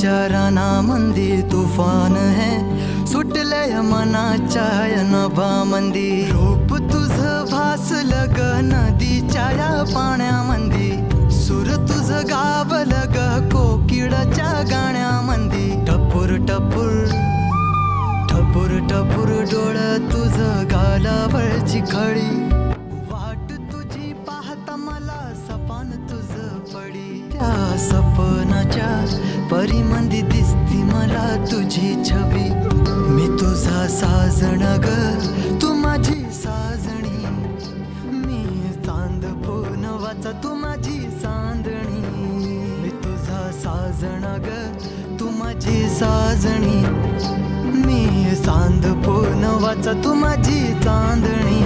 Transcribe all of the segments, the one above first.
विचारांमध्ये तुफान है, सुटलय मनाच्या नभामंदी. रूप तुझं भासलं ग नदीच्या या पाण्यामंदी, सूर तुझं गावलं ग कोकिळाच्या गाण्यामंदी. टपूर टपूर टपूर टपूर डोळं तुझं गालावरची खडी, वाट तुझी पाहता मला सपान तुझं पडी. त्या सपनाच्या परिमंदी दिसती मला तुझी छबी, मी तुझा साजण ग तू माझी साजणी. मी चांद पूनवाचा तू माझी चांदणी, मी तुझा साजण ग तू माझी साजणी. मी चांद पूनवाचा तू माझी चांदणी.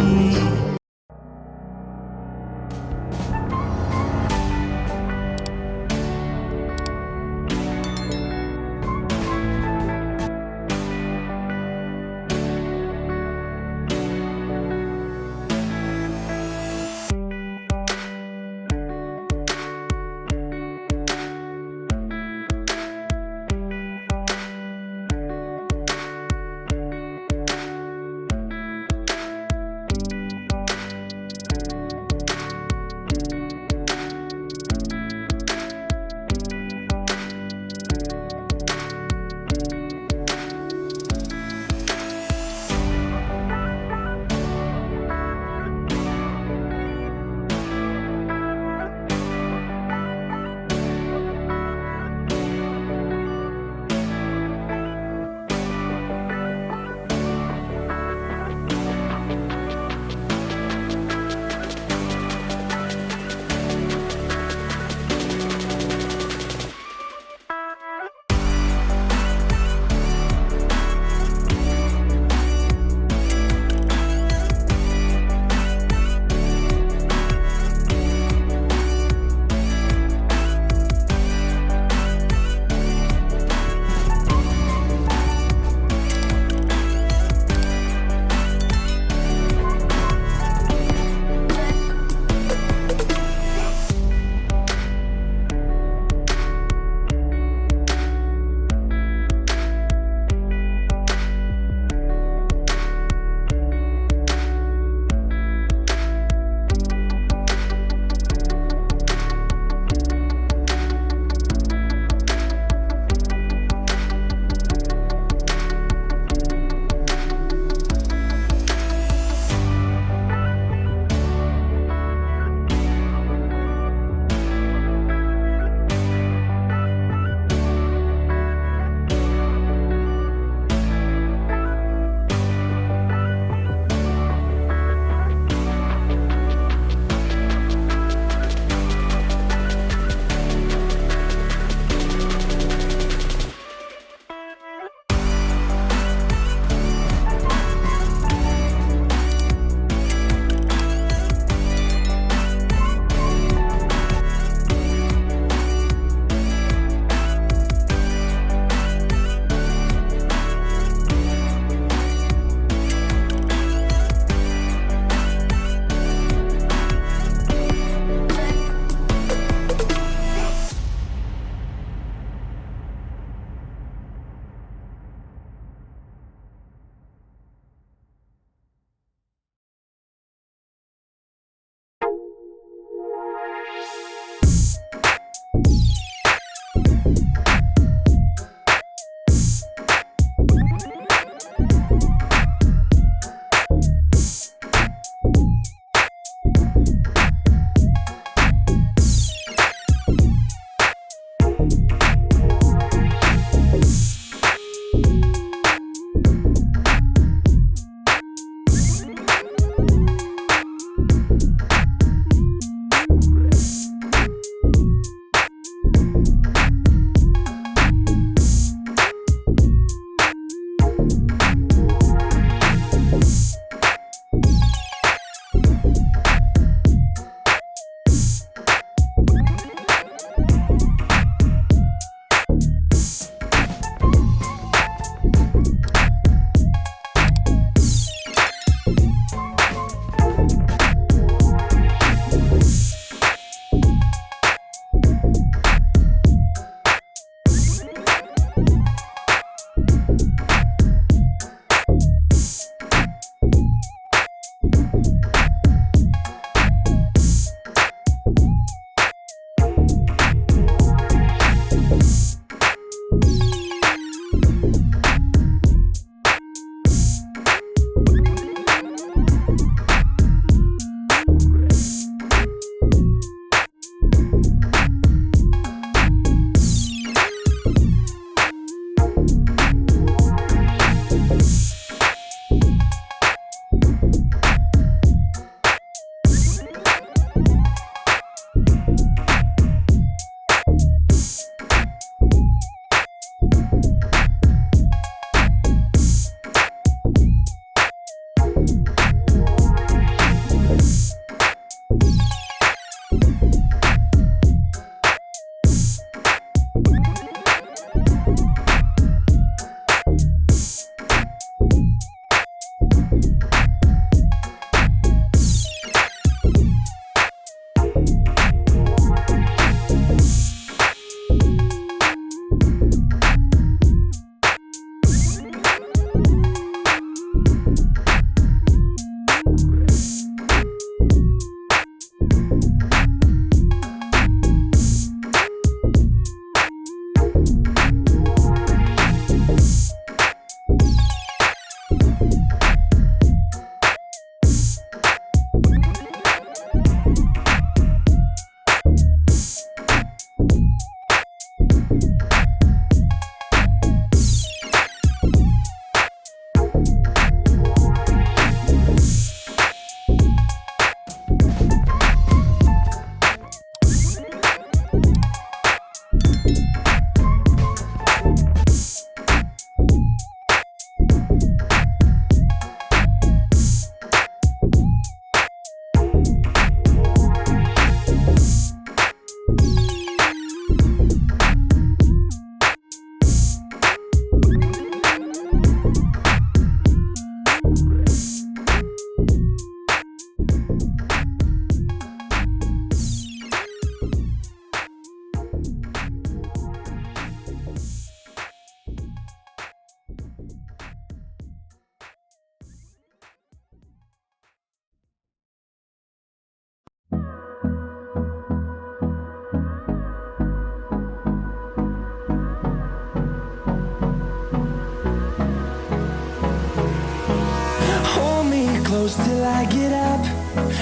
close till I get up.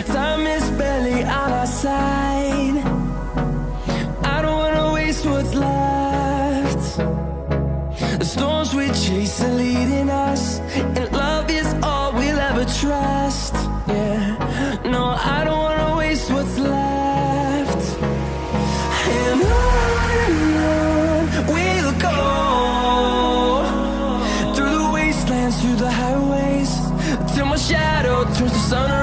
Time is barely on our side. I don't wanna waste what's left. The storms we chase are leading us, and love is all we'll ever trust. Yeah, no, I don't wanna waste what's left. And on we'll go, through the wastelands, through the highways, till my shadow turns to sun